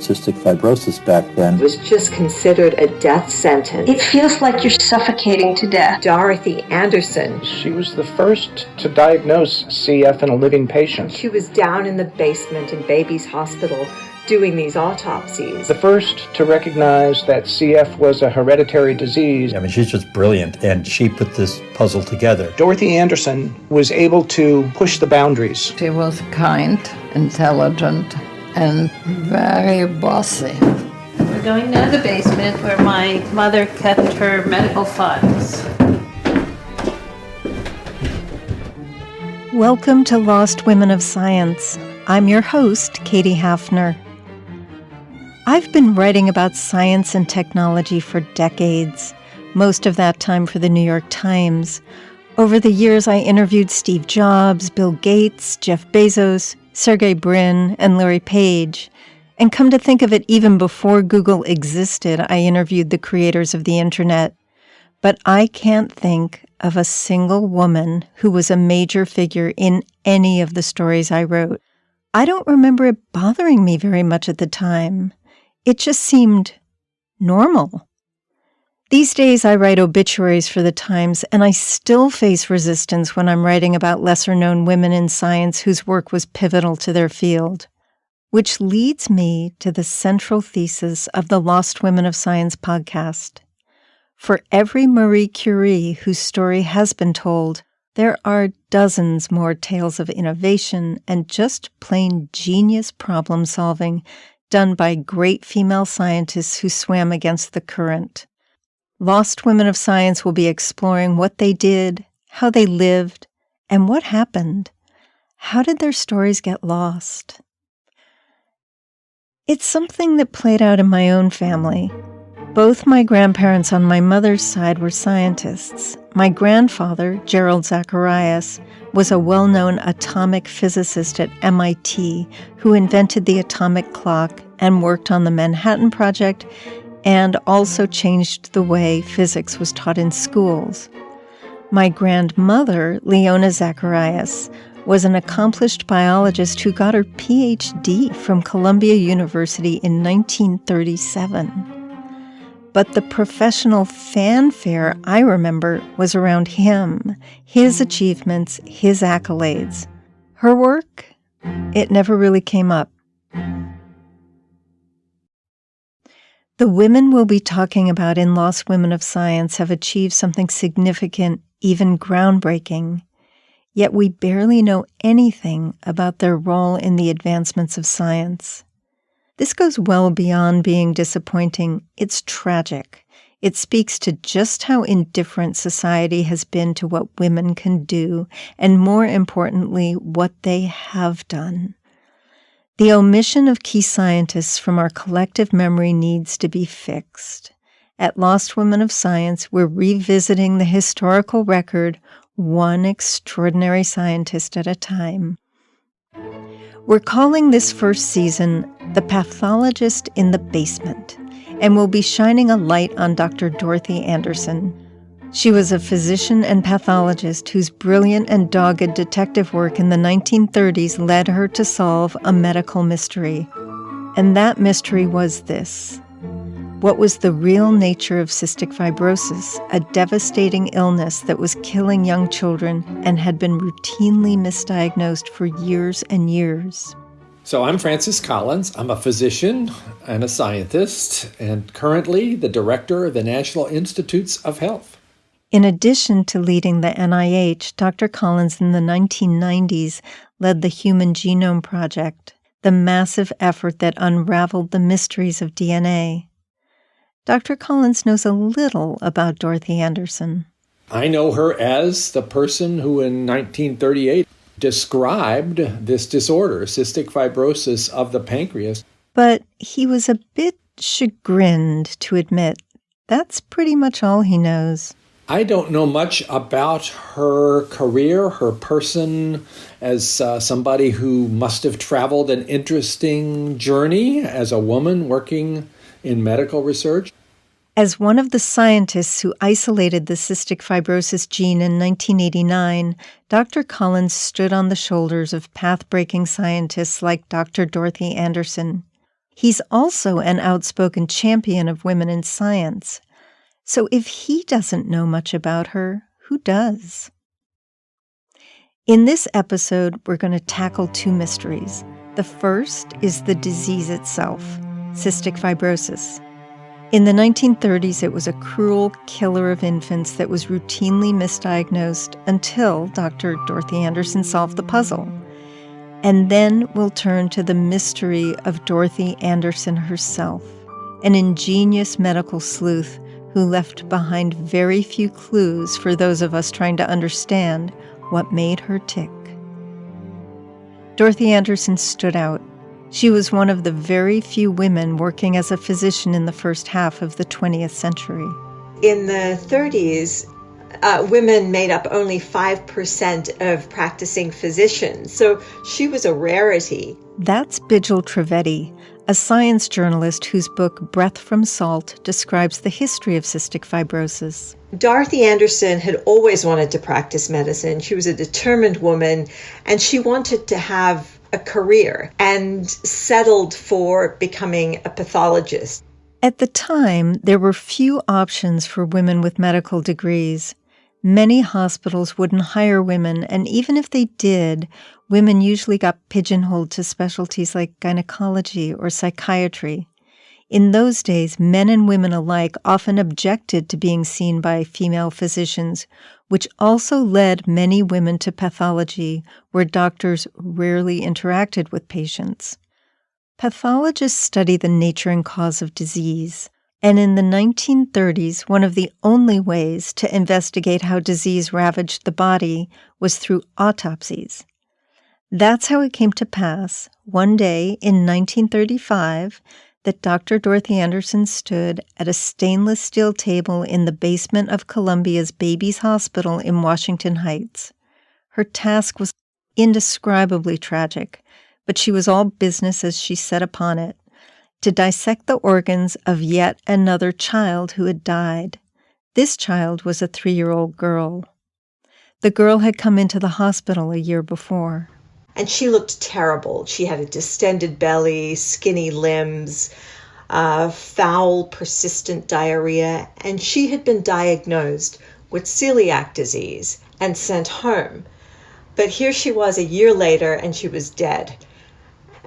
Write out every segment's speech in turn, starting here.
cystic fibrosis back then. It was just considered a death sentence. It feels like you're suffocating to death. Dorothy Andersen. She was the first to diagnose CF in a living patient. She was down in the basement in Baby's Hospital doing these autopsies. The first to recognize that CF was a hereditary disease. I mean, she's just brilliant, and she put this puzzle together. Dorothy Andersen was able to push the boundaries. She was kind, intelligent, and very bossy. We're going down to the basement where my mother kept her medical files. Welcome to Lost Women of Science. I'm your host, Katie Hafner. I've been writing about science and technology for decades, most of that time for the New York Times. Over the years, I interviewed Steve Jobs, Bill Gates, Jeff Bezos, Sergey Brin, and Larry Page. And come to think of it, even before Google existed, I interviewed the creators of the internet. But I can't think of a single woman who was a major figure in any of the stories I wrote. I don't remember it bothering me very much at the time. It just seemed normal. These days I write obituaries for the Times, and I still face resistance when I'm writing about lesser-known women in science whose work was pivotal to their field. Which leads me to the central thesis of the Lost Women of Science podcast. For every Marie Curie whose story has been told, there are dozens more tales of innovation and just plain genius problem-solving done by great female scientists who swam against the current. Lost Women of Science will be exploring what they did, how they lived, and what happened. How did their stories get lost? It's something that played out in my own family. Both my grandparents on my mother's side were scientists. My grandfather, Gerald Zacharias, was a well-known atomic physicist at MIT who invented the atomic clock and worked on the Manhattan Project and also changed the way physics was taught in schools. My grandmother, Leona Zacharias, was an accomplished biologist who got her PhD from Columbia University in 1937. But the professional fanfare I remember was around him, his achievements, his accolades. Her work, it never really came up. The women we'll be talking about in Lost Women of Science have achieved something significant, even groundbreaking. Yet we barely know anything about their role in the advancements of science. This goes well beyond being disappointing. It's tragic. It speaks to just how indifferent society has been to what women can do, and more importantly, what they have done. The omission of key scientists from our collective memory needs to be fixed. At Lost Women of Science, we're revisiting the historical record, one extraordinary scientist at a time. We're calling this first season The Pathologist in the Basement, and we'll be shining a light on Dr. Dorothy Andersen. She was a physician and pathologist whose brilliant and dogged detective work in the 1930s led her to solve a medical mystery. And that mystery was this. What was the real nature of cystic fibrosis, a devastating illness that was killing young children and had been routinely misdiagnosed for years and years? So I'm Francis Collins. I'm a physician and a scientist, and currently the director of the National Institutes of Health. In addition to leading the NIH, Dr. Collins in the 1990s led the Human Genome Project, the massive effort that unraveled the mysteries of DNA. Dr. Collins knows a little about Dorothy Andersen. I know her as the person who in 1938 described this disorder, cystic fibrosis of the pancreas. But he was a bit chagrined to admit that's pretty much all he knows. I don't know much about her career, her person, as somebody who must have traveled an interesting journey as a woman working in medical research. As one of the scientists who isolated the cystic fibrosis gene in 1989, Dr. Collins stood on the shoulders of path-breaking scientists like Dr. Dorothy Andersen. He's also an outspoken champion of women in science. So if he doesn't know much about her, who does? In this episode, we're going to tackle two mysteries. The first is the disease itself, cystic fibrosis. In the 1930s, it was a cruel killer of infants that was routinely misdiagnosed until Dr. Dorothy Andersen solved the puzzle. And then we'll turn to the mystery of Dorothy Andersen herself, an ingenious medical sleuth who left behind very few clues for those of us trying to understand what made her tick. Dorothy Andersen stood out. She was one of the very few women working as a physician in the first half of the 20th century. In the 30s, women made up only 5% of practicing physicians, so she was a rarity. That's Bijal Trivedi, a science journalist whose book Breath from Salt describes the history of cystic fibrosis. Dorothy Andersen had always wanted to practice medicine. She was a determined woman, and she wanted to have a career and settled for becoming a pathologist. At the time, there were few options for women with medical degrees. Many hospitals wouldn't hire women, and even if they did, women usually got pigeonholed to specialties like gynecology or psychiatry. In those days, men and women alike often objected to being seen by female physicians, which also led many women to pathology, where doctors rarely interacted with patients. Pathologists study the nature and cause of disease, and in the 1930s, one of the only ways to investigate how disease ravaged the body was through autopsies. That's how it came to pass, one day in 1935, that Dr. Dorothy Andersen stood at a stainless steel table in the basement of Columbia's Babies Hospital in Washington Heights. Her task was indescribably tragic, but she was all business as she set upon it, to dissect the organs of yet another child who had died. This child was a 3-year-old girl. The girl had come into the hospital a year before. And she looked terrible. She had a distended belly, skinny limbs, foul, persistent diarrhea, and she had been diagnosed with celiac disease and sent home. But here she was a year later, and she was dead.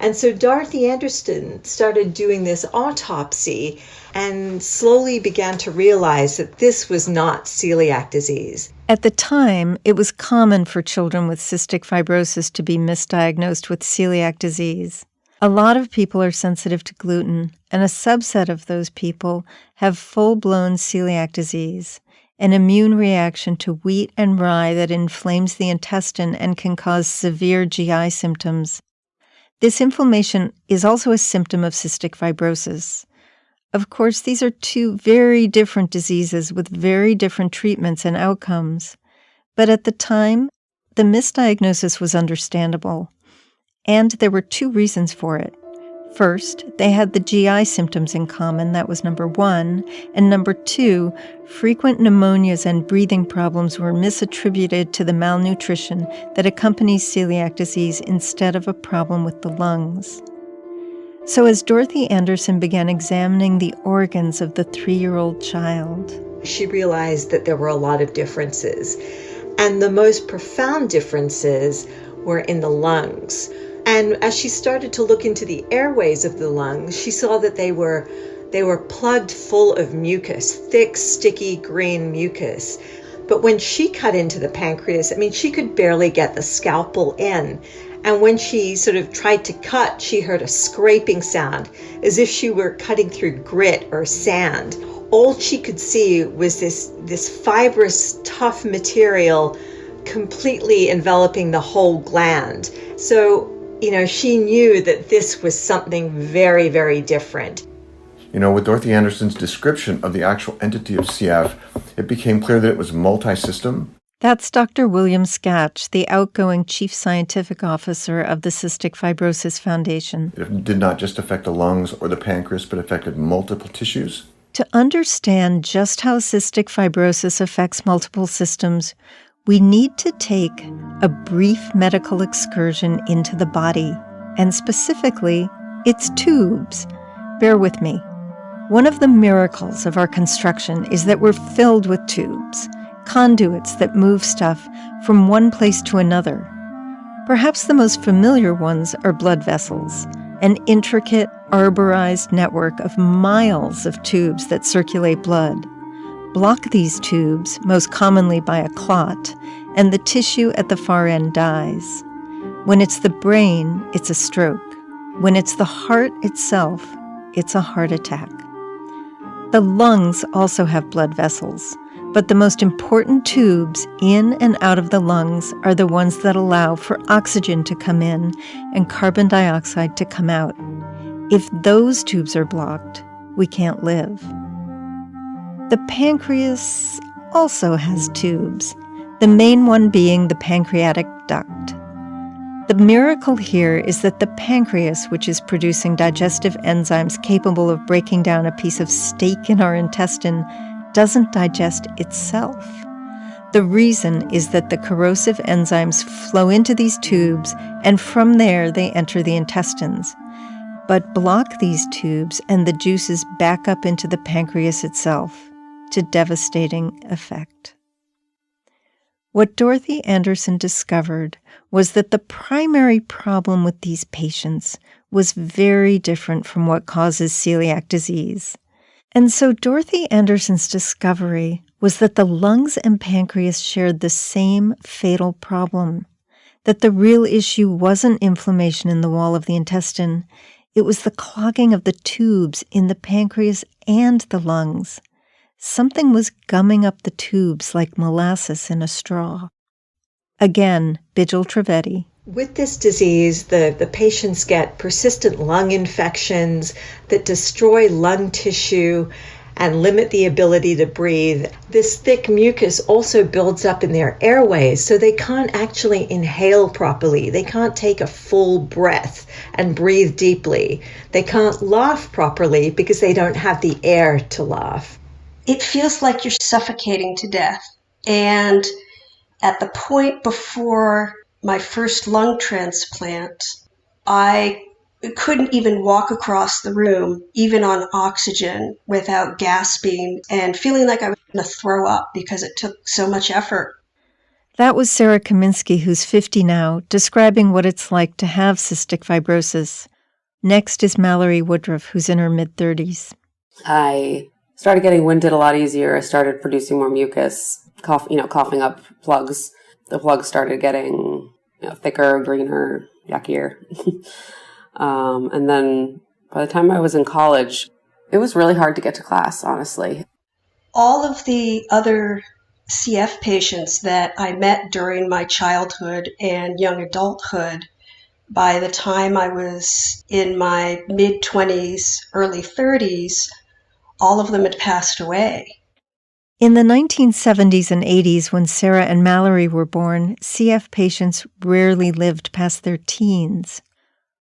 And so Dorothy Andersen started doing this autopsy and slowly began to realize that this was not celiac disease. At the time, it was common for children with cystic fibrosis to be misdiagnosed with celiac disease. A lot of people are sensitive to gluten, and a subset of those people have full-blown celiac disease, an immune reaction to wheat and rye that inflames the intestine and can cause severe GI symptoms. This inflammation is also a symptom of cystic fibrosis. Of course, these are two very different diseases with very different treatments and outcomes. But at the time, the misdiagnosis was understandable. And there were two reasons for it. First, they had the GI symptoms in common, that was number one. And number two, frequent pneumonias and breathing problems were misattributed to the malnutrition that accompanies celiac disease instead of a problem with the lungs. So as Dorothy Andersen began examining the organs of the 3-year-old child, she realized that there were a lot of differences. And the most profound differences were in the lungs. And as she started to look into the airways of the lungs, she saw that they were plugged full of mucus, thick, sticky, green mucus. But when she cut into the pancreas, she could barely get the scalpel in. And when she sort of tried to cut, she heard a scraping sound, as if she were cutting through grit or sand. All she could see was this fibrous, tough material completely enveloping the whole gland. So, she knew that this was something very, very different. With Dorothy Andersen's description of the actual entity of CF, it became clear that it was multi-system. That's Dr. William Skatch, the outgoing Chief Scientific Officer of the Cystic Fibrosis Foundation. It did not just affect the lungs or the pancreas, but affected multiple tissues. To understand just how cystic fibrosis affects multiple systems, we need to take a brief medical excursion into the body, and specifically, its tubes. Bear with me. One of the miracles of our construction is that we're filled with tubes, conduits that move stuff from one place to another. Perhaps the most familiar ones are blood vessels, an intricate, arborized network of miles of tubes that circulate blood. Block these tubes, most commonly by a clot, and the tissue at the far end dies. When it's the brain, it's a stroke. When it's the heart itself, it's a heart attack. The lungs also have blood vessels, but the most important tubes in and out of the lungs are the ones that allow for oxygen to come in and carbon dioxide to come out. If those tubes are blocked, we can't live. The pancreas also has tubes, the main one being the pancreatic duct. The miracle here is that the pancreas, which is producing digestive enzymes capable of breaking down a piece of steak in our intestine, doesn't digest itself. The reason is that the corrosive enzymes flow into these tubes, and from there they enter the intestines. But block these tubes, and the juices back up into the pancreas itself, to devastating effect. What Dorothy Andersen discovered was that the primary problem with these patients was very different from what causes celiac disease. And so Dorothy Andersen's discovery was that the lungs and pancreas shared the same fatal problem, that the real issue wasn't inflammation in the wall of the intestine, it was the clogging of the tubes in the pancreas and the lungs. Something was gumming up the tubes like molasses in a straw. Again, Bijal Trivedi. With this disease, the patients get persistent lung infections that destroy lung tissue and limit the ability to breathe. This thick mucus also builds up in their airways, so they can't actually inhale properly. They can't take a full breath and breathe deeply. They can't laugh properly because they don't have the air to laugh. It feels like you're suffocating to death. And at the point before my first lung transplant, I couldn't even walk across the room, even on oxygen, without gasping and feeling like I was going to throw up because it took so much effort. That was Sarah Kaminsky, who's 50 now, describing what it's like to have cystic fibrosis. Next is Mallory Woodruff, who's in her mid-30s. I started getting winded a lot easier. I started producing more mucus, coughing up plugs. The plugs started getting thicker, greener, yuckier. And then by the time I was in college, it was really hard to get to class, honestly. All of the other CF patients that I met during my childhood and young adulthood, by the time I was in my mid-20s, early 30s, all of them had passed away. In the 1970s and 80s, when Sarah and Mallory were born, CF patients rarely lived past their teens.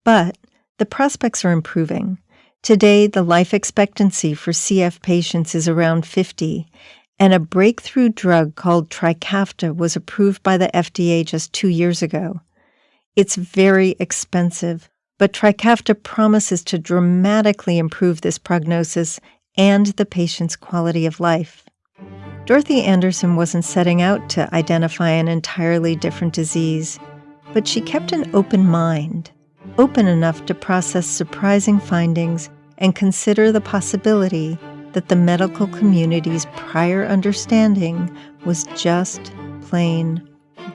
But the prospects are improving. Today, the life expectancy for CF patients is around 50, and a breakthrough drug called Trikafta was approved by the FDA just 2 years ago. It's very expensive, but Trikafta promises to dramatically improve this prognosis and the patient's quality of life. Dorothy Andersen wasn't setting out to identify an entirely different disease, but she kept an open mind, open enough to process surprising findings and consider the possibility that the medical community's prior understanding was just plain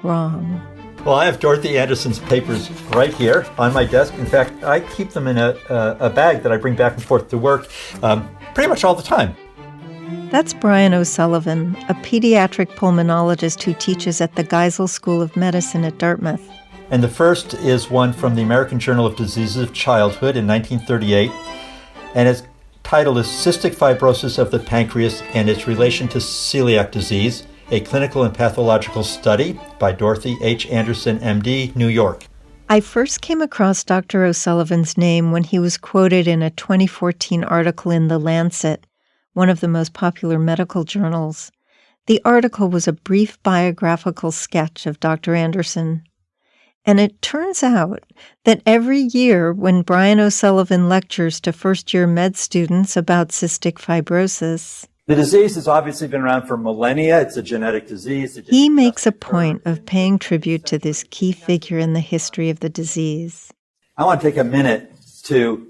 wrong. Well, I have Dorothy Andersen's papers right here on my desk. In fact, I keep them in a bag that I bring back and forth to work pretty much all the time. That's Brian O'Sullivan, a pediatric pulmonologist who teaches at the Geisel School of Medicine at Dartmouth. And the first is one from the American Journal of Diseases of Childhood in 1938. And its title is Cystic Fibrosis of the Pancreas and Its Relation to Celiac Disease, a Clinical and Pathological Study by Dorothy H. Andersen, MD, New York. I first came across Dr. O'Sullivan's name when he was quoted in a 2014 article in The Lancet, one of the most popular medical journals. The article was a brief biographical sketch of Dr. Andersen. And it turns out that every year when Brian O'Sullivan lectures to first-year med students about cystic fibrosis, the disease has obviously been around for millennia. It's a genetic disease. He makes a point of paying tribute to this key figure in the history of the disease. I want to take a minute to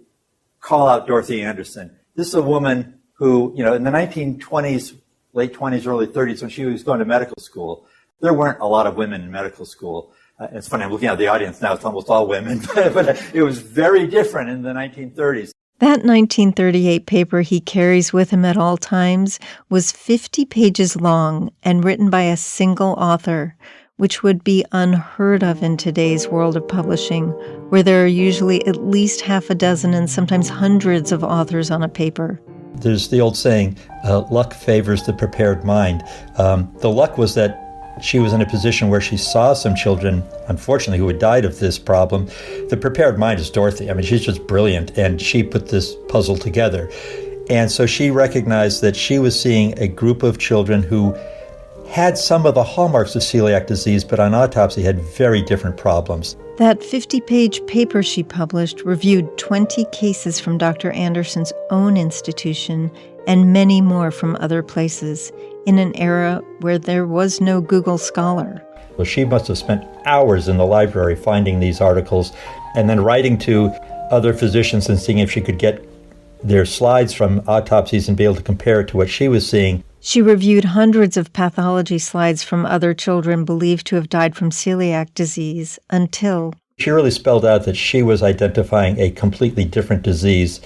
call out Dorothy Andersen. This is a woman who, in the 1920s, late 20s, early 30s, when she was going to medical school, there weren't a lot of women in medical school. It's funny, I'm looking at the audience now, it's almost all women, but it was very different in the 1930s. That 1938 paper he carries with him at all times was 50 pages long and written by a single author, which would be unheard of in today's world of publishing, where there are usually at least half a dozen and sometimes hundreds of authors on a paper. There's the old saying, luck favors the prepared mind. The luck was that she was in a position where she saw some children, unfortunately, who had died of this problem. The prepared mind is Dorothy. I mean, she's just brilliant, and she put this puzzle together. And so she recognized that she was seeing a group of children who had some of the hallmarks of celiac disease, but on autopsy had very different problems. That 50-page paper she published reviewed 20 cases from Dr. Andersen's own institution and many more from other places in an era where there was no Google Scholar. Well, she must have spent hours in the library finding these articles and then writing to other physicians and seeing if she could get their slides from autopsies and be able to compare it to what she was seeing. She reviewed hundreds of pathology slides from other children believed to have died from celiac disease until she really spelled out that she was identifying a completely different disease.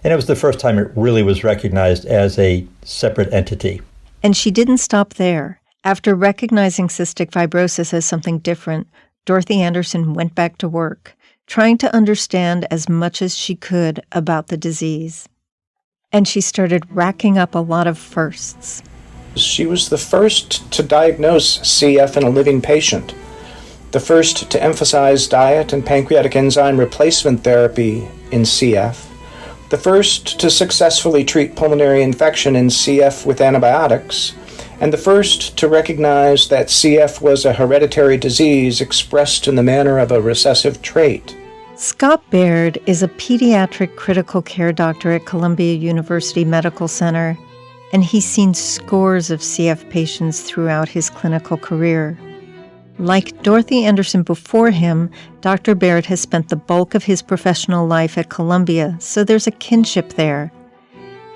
And it was the first time it really was recognized as a separate entity. And she didn't stop there. After recognizing cystic fibrosis as something different, Dorothy Andersen went back to work, trying to understand as much as she could about the disease. And she started racking up a lot of firsts. She was the first to diagnose CF in a living patient, the first to emphasize diet and pancreatic enzyme replacement therapy in CF, the first to successfully treat pulmonary infection in CF with antibiotics, and the first to recognize that CF was a hereditary disease expressed in the manner of a recessive trait. Scott Baird is a pediatric critical care doctor at Columbia University Medical Center, and he's seen scores of CF patients throughout his clinical career. Like Dorothy Andersen before him, Dr. Baird has spent the bulk of his professional life at Columbia, so there's a kinship there.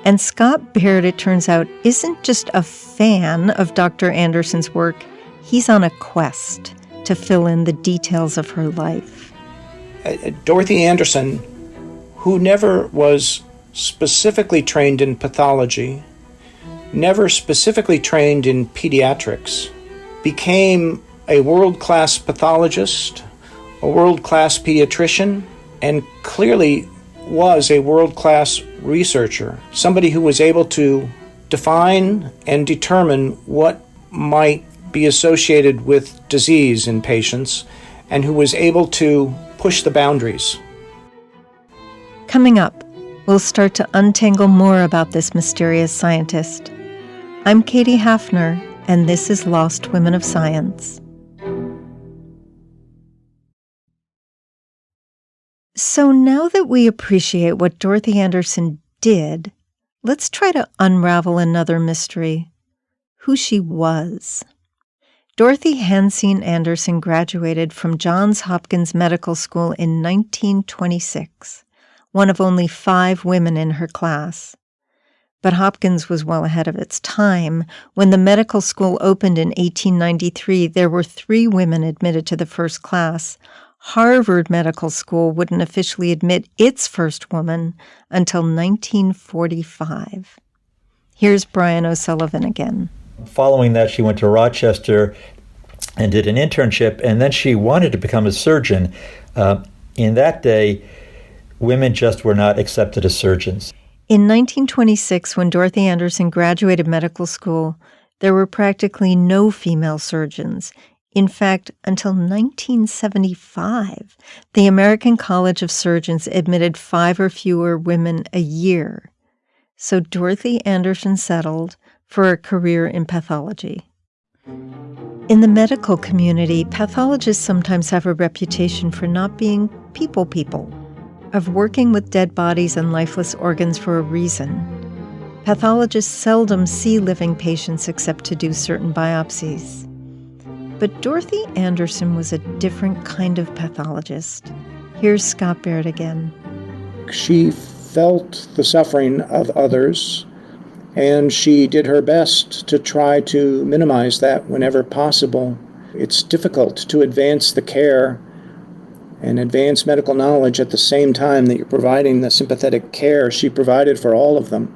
And Scott Baird, it turns out, isn't just a fan of Dr. Andersen's work, he's on a quest to fill in the details of her life. Dorothy Andersen, who never was specifically trained in pathology, never specifically trained in pediatrics, became a world-class pathologist, a world-class pediatrician, and clearly was a world-class researcher, somebody who was able to define and determine what might be associated with disease in patients, and who was able to push the boundaries. Coming up, we'll start to untangle more about this mysterious scientist. I'm Katie Hafner, and this is Lost Women of Science. So now that we appreciate what Dorothy Andersen did, let's try to unravel another mystery: who she was. Dorothy Hansine Andersen graduated from Johns Hopkins Medical School in 1926, one of only 5 women in her class. But Hopkins was well ahead of its time. When the medical school opened in 1893, there were 3 women admitted to the first class. Harvard Medical School wouldn't officially admit its first woman until 1945. Here's Brian O'Sullivan again. Following that, she went to Rochester and did an internship, and then she wanted to become a surgeon. In that day, women just were not accepted as surgeons. In 1926, when Dorothy Andersen graduated medical school, there were practically no female surgeons. In fact, until 1975, the American College of Surgeons admitted 5 or fewer women a year. So Dorothy Andersen settled for a career in pathology. In the medical community, pathologists sometimes have a reputation for not being people, of working with dead bodies and lifeless organs for a reason. Pathologists seldom see living patients except to do certain biopsies. But Dorothy Andersen was a different kind of pathologist. Here's Scott Baird again. She felt the suffering of others, and she did her best to try to minimize that whenever possible. It's difficult to advance the care and advance medical knowledge at the same time that you're providing the sympathetic care she provided for all of them.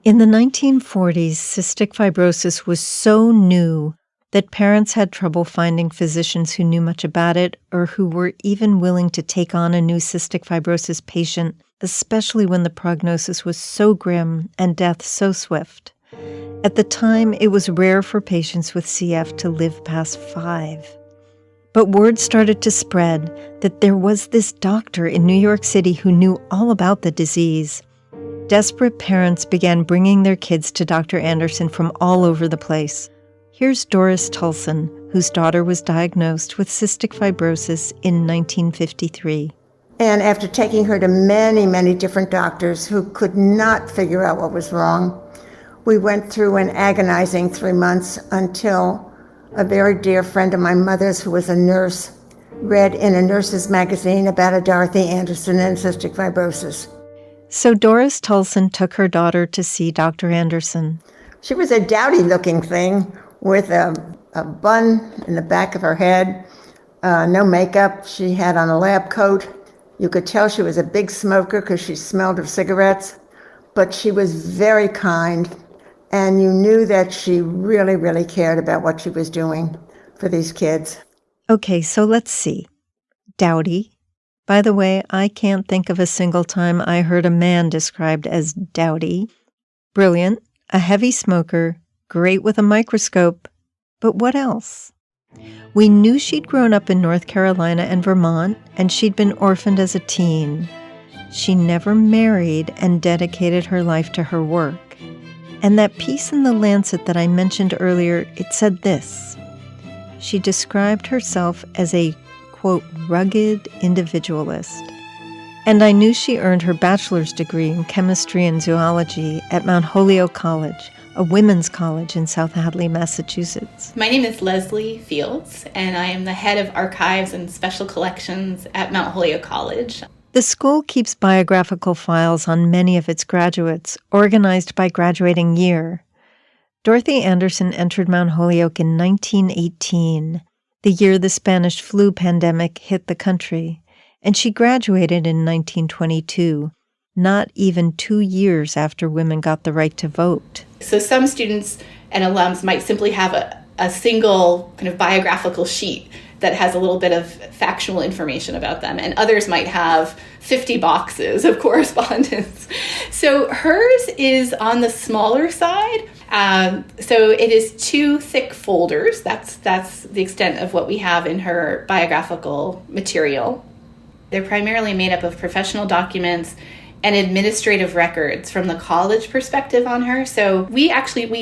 In the 1940s, cystic fibrosis was so new that parents had trouble finding physicians who knew much about it or who were even willing to take on a new cystic fibrosis patient, especially when the prognosis was so grim and death so swift. At the time, it was rare for patients with CF to live past 5. But word started to spread that there was this doctor in New York City who knew all about the disease. Desperate parents began bringing their kids to Dr. Andersen from all over the place. Here's Doris Tulson, whose daughter was diagnosed with cystic fibrosis in 1953. And after taking her to many, many different doctors who could not figure out what was wrong, we went through an agonizing 3 months until a very dear friend of my mother's, who was a nurse, read in a nurse's magazine about a Dorothy Andersen and cystic fibrosis. So Doris Tulson took her daughter to see Dr. Andersen. She was a dowdy-looking thing with a bun in the back of her head, no makeup. She had on a lab coat. You could tell she was a big smoker because she smelled of cigarettes, but she was very kind, and you knew that she really, really cared about what she was doing for these kids. Okay, so let's see. Dowdy. By the way, I can't think of a single time I heard a man described as dowdy. Brilliant, a heavy smoker, great with a microscope, but what else? We knew she'd grown up in North Carolina and Vermont, and she'd been orphaned as a teen. She never married and dedicated her life to her work. And that piece in The Lancet that I mentioned earlier, it said this. She described herself as a, quote, rugged individualist. And I knew she earned her bachelor's degree in chemistry and zoology at Mount Holyoke College, a women's college in South Hadley, Massachusetts. My name is Leslie Fields, and I am the head of archives and special collections at Mount Holyoke College. The school keeps biographical files on many of its graduates, organized by graduating year. Dorothy Andersen entered Mount Holyoke in 1918, the year the Spanish flu pandemic hit the country, and she graduated in 1922, not even 2 years after women got the right to vote. So some students and alums might simply have a single kind of biographical sheet that has a little bit of factual information about them, and others might have 50 boxes of correspondence. So hers is on the smaller side. So it is 2 thick folders. That's the extent of what we have in her biographical material. They're primarily made up of professional documents and administrative records from the college perspective on her. So we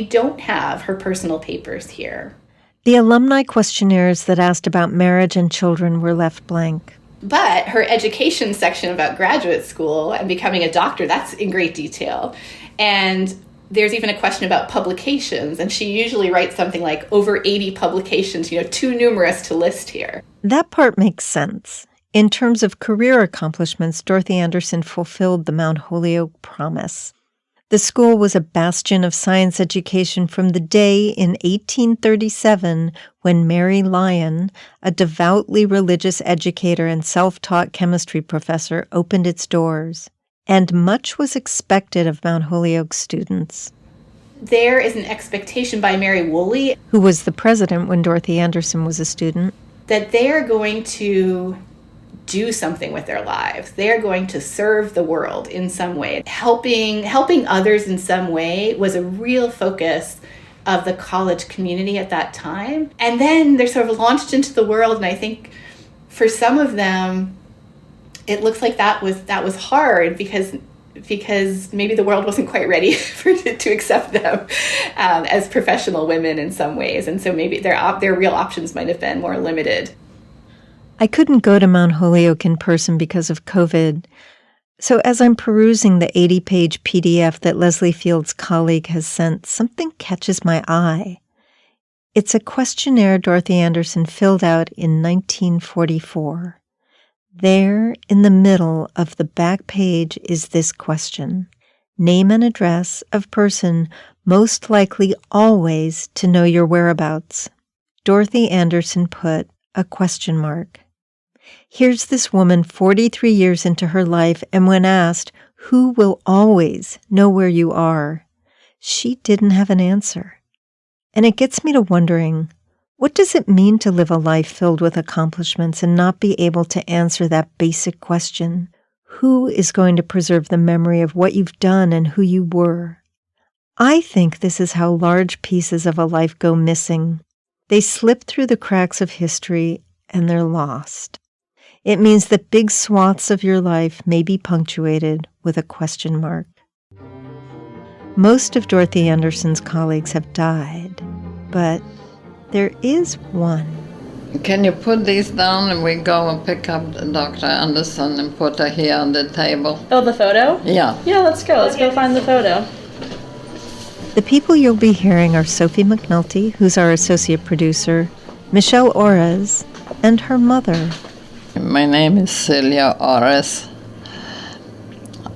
don't have her personal papers here. The alumni questionnaires that asked about marriage and children were left blank. But her education section about graduate school and becoming a doctor, that's in great detail. And there's even a question about publications, and she usually writes something like over 80 publications, too numerous to list here. That part makes sense. In terms of career accomplishments, Dorothy Andersen fulfilled the Mount Holyoke promise. The school was a bastion of science education from the day in 1837 when Mary Lyon, a devoutly religious educator and self-taught chemistry professor, opened its doors. And much was expected of Mount Holyoke students. There is an expectation by Mary Woolley, who was the president when Dorothy Andersen was a student, that they are going to do something with their lives. They are going to serve the world in some way. Helping others in some way was a real focus of the college community at that time. And then they're sort of launched into the world, and I think for some of them, it looks like that was hard because because maybe the world wasn't quite ready to accept them as professional women in some ways. And so maybe their real options might have been more limited. I couldn't go to Mount Holyoke in person because of COVID. So as I'm perusing the 80-page PDF that Leslie Field's colleague has sent, something catches my eye. It's a questionnaire Dorothy Andersen filled out in 1944. There, in the middle of the back page, is this question: name and address of person most likely always to know your whereabouts. Dorothy Andersen put a question mark. Here's this woman 43 years into her life, and when asked, who will always know where you are, she didn't have an answer. And it gets me to wondering, what does it mean to live a life filled with accomplishments and not be able to answer that basic question? Who is going to preserve the memory of what you've done and who you were? I think this is how large pieces of a life go missing. They slip through the cracks of history and they're lost. It means that big swaths of your life may be punctuated with a question mark. Most of Dorothy Andersen's colleagues have died, but there is one. Can you put these down and we go and pick up Dr. Andersen and put her here on the table? Oh, the photo? Yeah. Yeah, let's go. Let's go find the photo. The people you'll be hearing are Sophie McNulty, who's our associate producer, Michelle Ores, and her mother. My name is Celia Ores.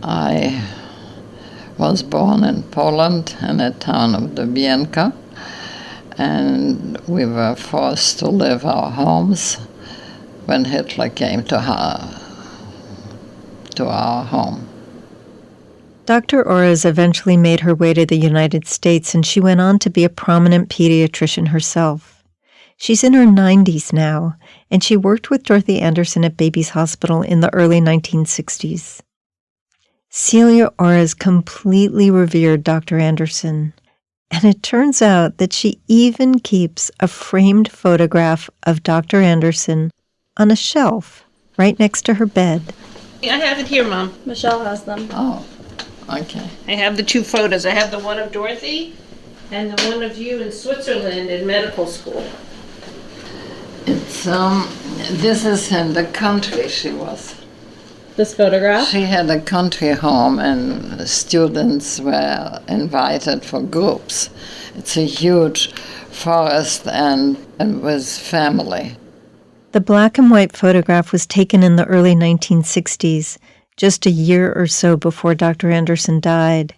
I was born in Poland in the town of Dubienka, and we were forced to leave our homes when Hitler came to our home. Dr. Ores eventually made her way to the United States, and she went on to be a prominent pediatrician herself. She's in her 90s now, and she worked with Dorothy Andersen at Baby's Hospital in the early 1960s. Celia Ores completely revered Dr. Andersen, and it turns out that she even keeps a framed photograph of Dr. Andersen on a shelf right next to her bed. I have it here, Mom. Michelle has them. Oh, okay. I have the two photos. I have the one of Dorothy and the one of you in Switzerland in medical school. It's, this is in the country she was. This photograph? She had a country home and students were invited for groups. It's a huge forest and with family. The black and white photograph was taken in the early 1960s, just a year or so before Dr. Andersen died.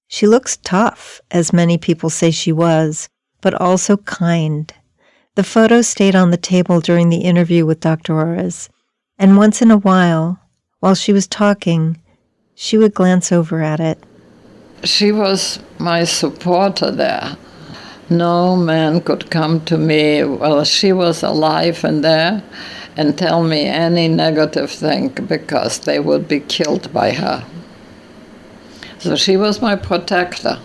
She looks tough, as many people say she was, but also kind. The photo stayed on the table during the interview with Dr. Ores, and once in a while she was talking, she would glance over at it. She was my supporter there. No man could come to me while she was alive and there and tell me any negative thing because they would be killed by her. So she was my protector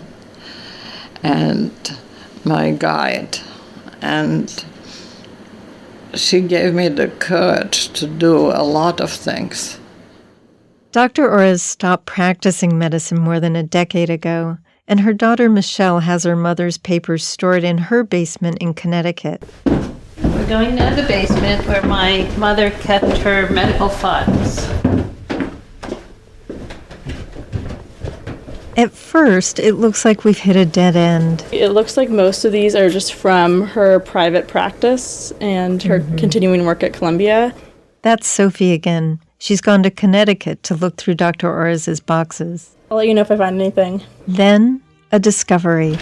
and my guide. And she gave me the courage to do a lot of things. Dr. Ores stopped practicing medicine more than a decade ago, and her daughter Michelle has her mother's papers stored in her basement in Connecticut. We're going down to the basement where my mother kept her medical funds. At first, it looks like we've hit a dead end. It looks like most of these are just from her private practice and her continuing work at Columbia. That's Sophie again. She's gone to Connecticut to look through Dr. Ores' boxes. I'll let you know if I find anything. Then, a discovery.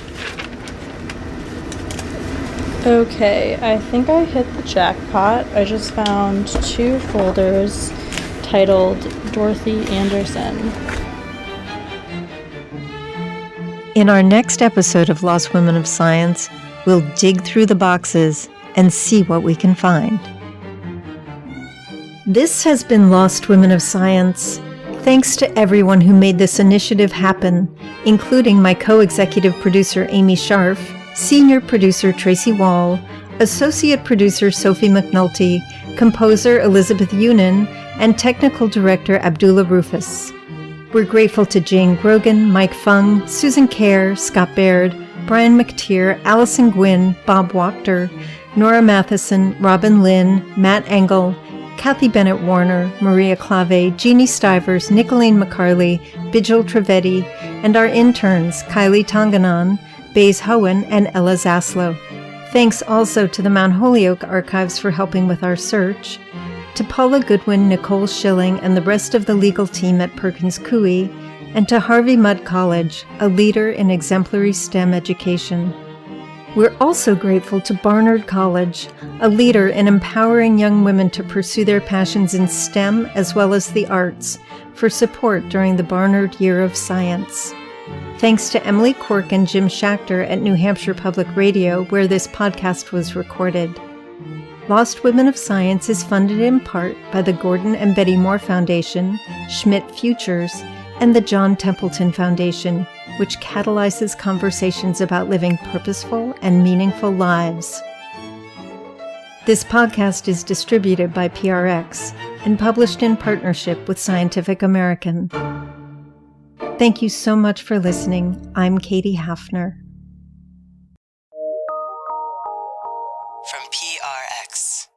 Okay, I think I hit the jackpot. I just found 2 folders titled Dorothy Andersen. In our next episode of Lost Women of Science, we'll dig through the boxes and see what we can find. This has been Lost Women of Science. Thanks to everyone who made this initiative happen, including my co-executive producer Amy Scharf, senior producer Tracy Wall, associate producer Sophie McNulty, composer Elizabeth Yunin, and technical director Abdullah Rufus. We're grateful to Jane Grogan, Mike Fung, Susan Kerr, Scott Baird, Brian McTeer, Allison Gwynn, Bob Wachter, Nora Matheson, Robin Lynn, Matt Engel, Kathy Bennett Warner, Maria Clave, Jeannie Stivers, Nicolene McCarley, Bijal Trivedi, and our interns, Kylie Tonganan, Baze Hohen, and Ella Zaslow. Thanks also to the Mount Holyoke Archives for helping with our search, to Paula Goodwin, Nicole Schilling, and the rest of the legal team at Perkins Coie, and to Harvey Mudd College, a leader in exemplary STEM education. We're also grateful to Barnard College, a leader in empowering young women to pursue their passions in STEM as well as the arts, for support during the Barnard Year of Science. Thanks to Emily Quirk and Jim Schachter at New Hampshire Public Radio, where this podcast was recorded. Lost Women of Science is funded in part by the Gordon and Betty Moore Foundation, Schmidt Futures, and the John Templeton Foundation, which catalyzes conversations about living purposeful and meaningful lives. This podcast is distributed by PRX and published in partnership with Scientific American. Thank you so much for listening. I'm Katie Hafner. From PRX.